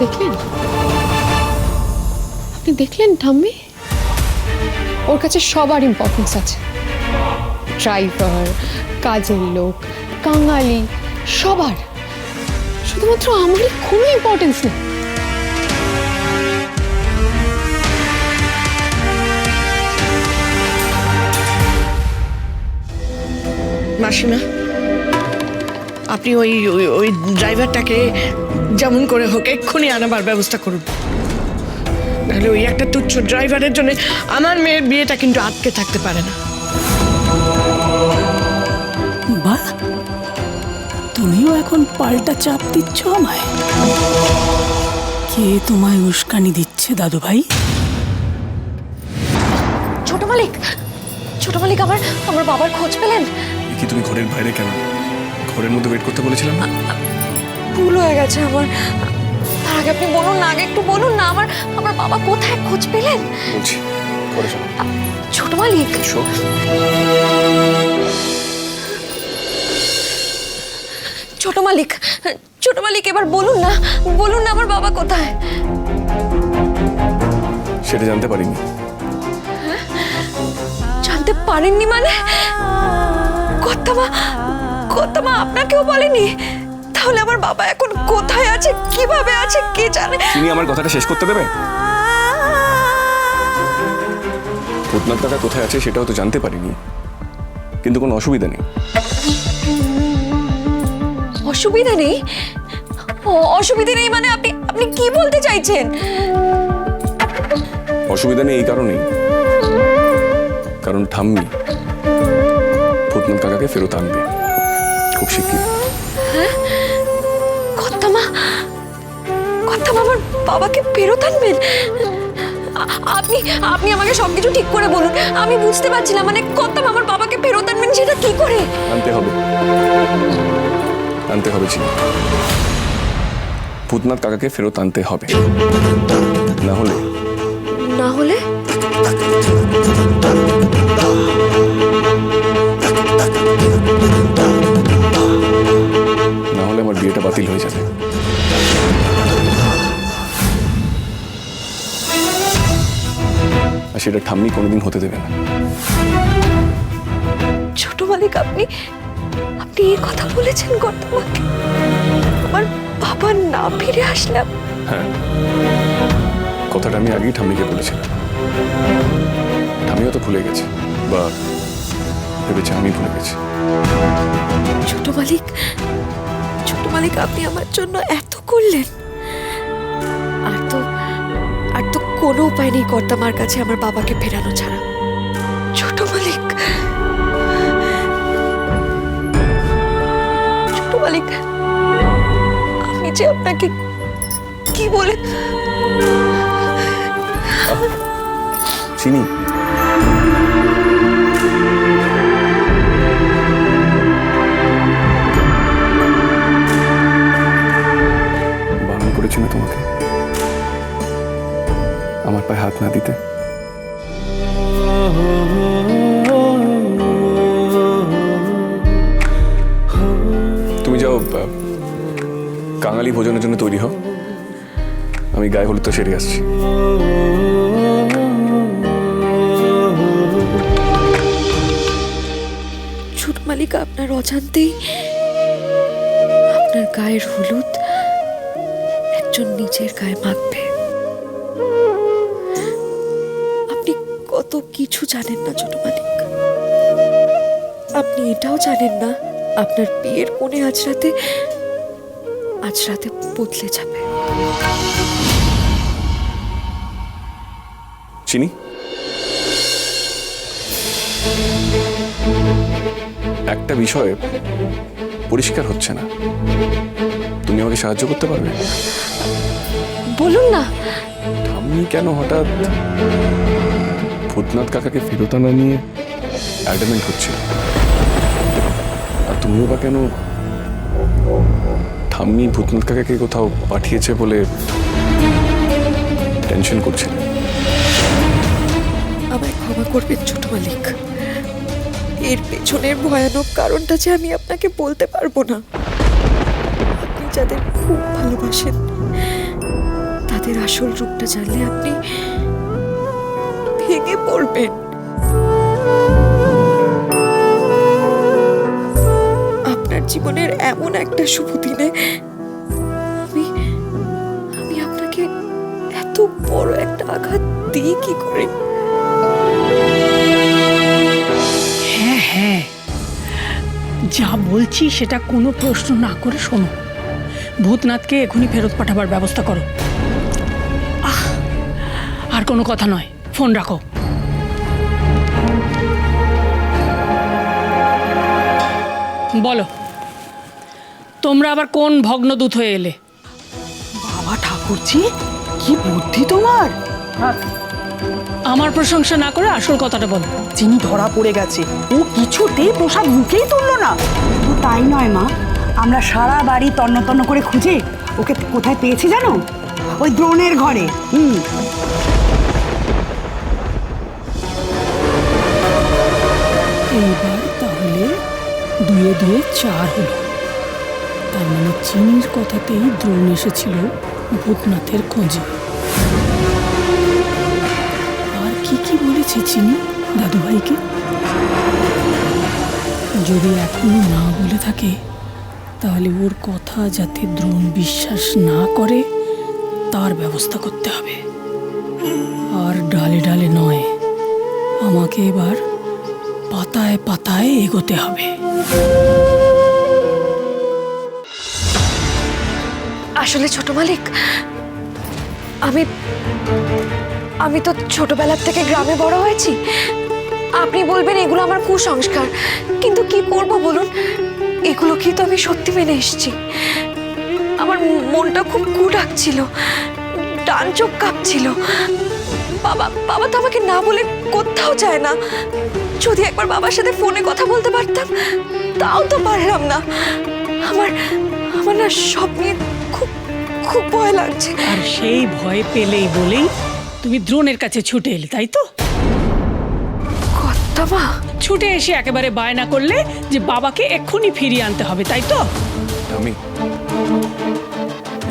দেখলেন? আপনি দেখলেন ঠাম্মি? ওর কাছে সবার ইম্পর্টেন্স আছে, ড্রাইভার, কাজের লোক, কাঙালি, সবার। শুধুমাত্র আমারই কোনো ইম্পর্টেন্স নেই। মাসিমা, আপনি ওই ওই ড্রাইভারটাকে যেমন করে হোক এক্ষুনি আনাবার ব্যবস্থা করুন, নাহলে ওই একটা তুচ্ছ ড্রাইভারের জন্য আমার মেয়ের বিয়েটা কিন্তু আটকে থাকতে পারে না। বাহ, তুমিও এখন পাল্টা চাপ দিচ্ছ আমায়। কে তোমায় উস্কানি দিচ্ছে দাদু ভাই? ছোট মালিক, ছোট মালিক, আমার বাবার খোঁজ পেলেন? কি তুমি ঘরের বাইরে কেন? ঘরের মধ্যে ওয়েট করতে বলেছিলাম না? ভুল হয়ে গেছে আমার। তার আগে আপনি বলুন না, আগে একটু বলুন না, আমার বাবা কোথায় খোঁজ পেলেন? বলছি ঘরে চলো। ছোট মালিক, এসো। ছোট মালিক, ছোট মালিক, এবার বলুন না, বলুন না আমার বাবা কোথায়? সেটা জানতে পারিনি। জানতে পারেননি মানে? কর্তামা আপনাকেও বলেনি? তাহলে আমার বাবা এখন কোথায় আছে, কিভাবে আছে, কে জানে? তিনি আমার কথাটা শেষ করতে দেবে? ভূতনাথ কাকা কোথায় আছে সেটাও তো জানতে পারিনি, কিন্তু কোনো অসুবিধা নেই। অসুবিধা নেই? অসুবিধা নেই মানে আপনি কি বলতে চাইছেন? অসুবিধা নেই এই কারণেই, কারণ ঠাম্মি ভূতনাথ কাকাকে ফেরত আনবে খুব শিগগির। কর্তামা আমার বাবাকে ফেরত আনবেন? আপনি আমাকে সবকিছু ঠিক করে বলুন, আমি বুঝতে পারছি না। মানে কর্তামা আমার বাবাকে ফেরত আনবেন সেটা কি করে? আনতে হবে, আনতে হবে চিনি। ভূতনাথ কাকাকে ফেরত আনতে হবে, না হলে না হলে আমার বিয়েটা বাতিল হয়ে যাবে। আর সেটা ঠাম্মি কোনোদিন হতে দেবে না। ছোট মালিক, আপনি এই কথা বলেছেন কর্তামাকে? আমার বাবা না ফিরে আসলাম? হ্যাঁ, কথাটা আমি আগেই ঠাম্মিকে বলেছিলাম। ঠাম্মিও তো ভুলে গেছে, বা ভেবেছে আমি ভুলে গেছি। ছোট মালিক, আপনি আমার জন্য এত করলেন, আর তো কোনো উপায় নেই কর্তামার কাছে আমার বাবাকে ফেরানো ছাড়া। ছোট মালিক, আমি যে আপনাকে কি বলে চিনি, বারণ করেছি না তোমাকে আমার পায়ে হাত না দিতে? তুমি যাও কাঙালি ভোজনের জন্য তৈরি হও, আমি গায়ে হলুদ তো সেরে আসছি। ছোট মালিক, আপনার অজান্তেই আপনার গায়ের হলুদ একজন নিজের গায়ে মাখবে। আপনি কত কিছু জানেন না ছোট মালিক। আপনি এটাও জানেন না আপনার বিয়ের কোণে আজ রাতে বদলে যাবে। চিনি, একটা বিষয়ে পরিষ্কার হচ্ছে না, তুমি আমাকে সাহায্য করতে পারবে? বলুন না। ঠাম্মি কেন হঠাৎ ভূতনাথ কাকাকে ফেরত আনা নিয়ে অ্যাডামেন্ট হচ্ছে, আর তুমিও বা কেন ঠাম্মি ভূতনাথ কাকাকে কোথাও পাঠিয়েছে বলে টেনশন করছে? আমায় ক্ষমা করবেন ছোট মালিক, এর পেছনের ভয়ানক কারণটা যে আমি আপনাকে বলতে পারবো না। আপনি যাদের খুব ভালোবাসেন ভূতনাথের আসল রূপটা জানলে আপনি ভেঙে পড়বেন। আপনার জীবনের এমন একটা শুভ দিনে আমি আমি আপনাকে এত বড় একটা আঘাত দিই কি করে? হ্যাঁ হ্যাঁ, যা বলছি সেটা কোনো প্রশ্ন না করে শোনো। ভূতনাথকে এখনই ফেরত পাঠাবার ব্যবস্থা করো। আর কোনো কথা নয়, ফোন রাখো। বলো, তোমরা আবার কোন ভগ্নদূত হয়ে এলে? বাবা ঠাকুরজি, কি বুদ্ধি তোমার! আমার প্রশংসা না করে আসল কথাটা বলো। চিনি ধরা পড়ে গেছে, ও কিছুতেই প্রসাদ মুখেই তুললো না। তো তাই নয় মা, আমরা সারা বাড়ি তন্ন তন্ন করে খুঁজে ওকে কোথায় পেয়েছি জানো? ওই দ্রোণের ঘরে। এইবার তাহলে 2 2 4 হলো। তার মানে চিনির কথাতেই দ্রোণ এসেছিল ভূতনাথের খোঁজে। আর কি কি বলেছে চিনি দাদুভাইকে? যদি এখনো না বলে থাকে তাহলে ওর কথা যাতে দ্রোণ বিশ্বাস না করে তার ব্যবস্থা করতে হবে। আর ডালে ডালে নয়, আমাকে এবার পাতায় পাতায় এগোতে হবে। আসলে ছোট মালিক, আমি আমি তো ছোটবেলার থেকে গ্রামে বড় হয়েছি। আপনি বলবেন এগুলো আমার কুসংস্কার, কিন্তু কি করব বলুন, এগুলো কি তো আমি সত্যি মেনে এসেছি। আমার মনটা খুব কু ডাকছিল, ডান চোখ কাঁপছিল। বাবা বাবা তো আমাকে না বলে কোথাও যায় না। যদি একবার বাবার সাথে ফোনে কথা বলতে পারতাম, তাও তো পারলাম না। আমার আমার না সব নিয়ে খুব খুব ভয় লাগছে। আর সেই ভয় পেলেই বলেই তুমি দ্রোণের কাছে ছুটে এলে, তাই তো? কর্তামা, ছুটে এসে একেবারে বায়না করলে যে বাবাকে এক্ষুনি ফিরিয়ে আনতে হবে, তাই তো? আমি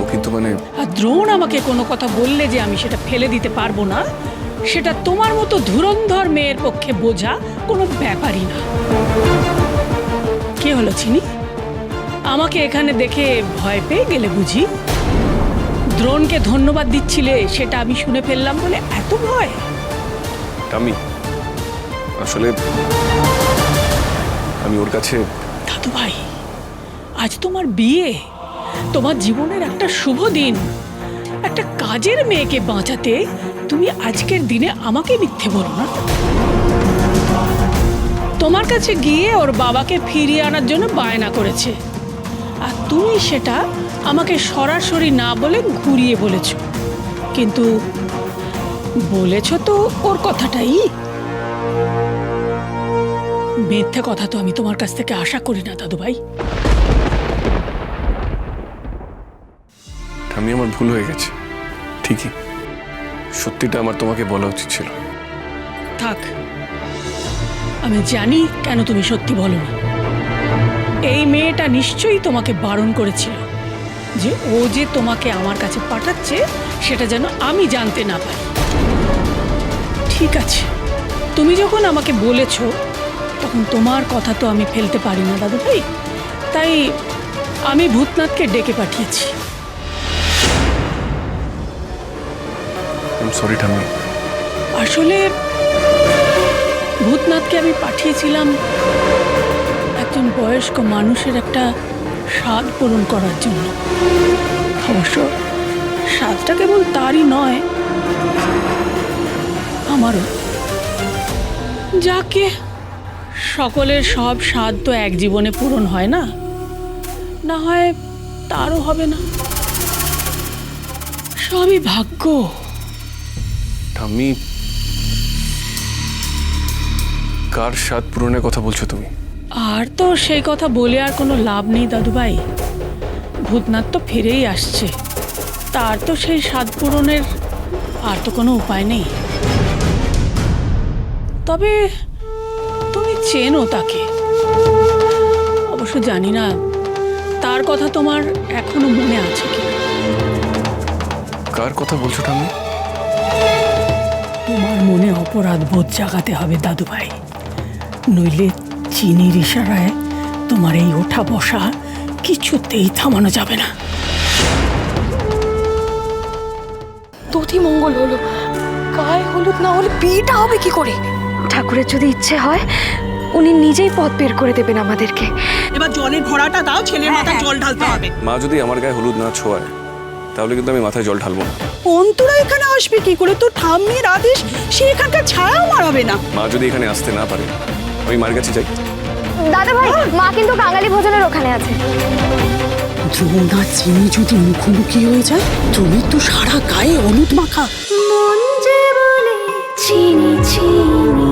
ও কিন্তু মানে আর দ্রোণ আমাকে কোনো কথা বললে যে আমি সেটা ফেলে দিতে পারবো না, সেটা তোমার মতো ধুরন্ধর মেয়ের পক্ষে বোঝা কোনো ব্যাপারই না। কি হলো চিনি? আমাকে এখানে দেখে ভয় পেয়ে গেলে বুঝি? দ্রোণকে ধন্যবাদ দিচ্ছিলে, সেটা আমি শুনে ফেললাম বলে এত ভয়? আমি আসলে আমি ওর কাছে দাদু ভাই, আজ তোমার বিয়ে, তোমার জীবনের একটা শুভ দিন। একটা কাজের মেয়েকে বাঁচাতে তুমি আজকের দিনে আমাকে মিথ্যে বলো না। তোমার কাছে গিয়ে ওর বাবাকে ফিরিয়ে আনার জন্য বায়না করেছে, আর তুমি সেটা আমাকে সরাসরি না বলে ঘুরিয়ে বলেছ। কিন্তু বলেছ তো ওর কথাটাই। মিথ্যে কথা তো আমি তোমার কাছ থেকে আশা করি না দাদু ভাই। আমি আমার ভুল হয়ে গেছে, ঠিকই। সত্যিটা আমার তোমাকে বলা উচিত ছিল। থাক, আমি জানি কেন তুমি সত্যি বলো না। এই মেয়েটা নিশ্চয়ই তোমাকে বারণ করেছিল যে ও যে তোমাকে আমার কাছে পাঠাচ্ছে সেটা যেন আমি জানতে না পারি। ঠিক আছে, তুমি যখন আমাকে বলেছো তখন তোমার কথা তো আমি ফেলতে পারি না দাদু ভাই। তাই আমি ভূতনাথকে ডেকে পাঠিয়েছি। সরি ঠাম্মি। আসলে ভূতনাথকে আমি পাঠিয়েছিলাম একজন বয়স্ক মানুষের একটা স্বাদ পূরণ করার জন্য। অবশ্য স্বাদটা কেবল তারই নয়, আমারও। যাকে সকলের সব স্বাদ তো এক জীবনে পূরণ হয় না, না হয় তারও হবে না। সবই ভাগ্য। ঠাম্মি, কার স্বাদ পূরণের কথা বলছো তুমি? আর তো সেই কথা বলে আর কোনো লাভ নেই দাদুভাই। ভূতনাথ তো ফিরেই আসছে, তার তো সেই স্বাদ পূরণের আর তো কোনো উপায় নেই। তবে তুমি চেনো তাকে, অবশ্য জানি না তার কথা তোমার এখনো মনে আছে কি। কার কথা বলছো ঠাম্মি? তোমার মনে অপরাধ বোধ জাগাতে হবে দাদু ভাই, নইলে চিনির ইশারায় তোমার এই ওঠা বসা কিছুতেই থামানো যাবে না। দধি মঙ্গল হলো, গায়ে হলুদ না হলে বিয়েটা হবে কি করে? ঠাকুরের যদি ইচ্ছে হয় উনি নিজেই পথ বের করে দেবেন আমাদেরকে। এবার জলের ঘোড়াটা দাও, ছেলের মাথায় জল ঢালতে হবে। মা যদি আমার গায়ে হলুদ না ছোঁয়ায় তাহলে কিন্তু আমি মাথায় জল ঢালবো না। অন্তরা এখানে আসবে কি করে? তোর ঠাম্মির আদেশ, সে এখানকার ছায়াও মারাবে না। মা যদি এখানে আসতে না পারে আমি মার কাছে যাই। দাদা ভাই, মা কিন্তু কাঙালি ভোজনের ওখানে আছে। দ্রোণা চিনি যদি মুখোমুখি হয়ে যায়, তুমি তো সারা গায়ে হলুদ মাখা। মন যে বলে চিনি চিনি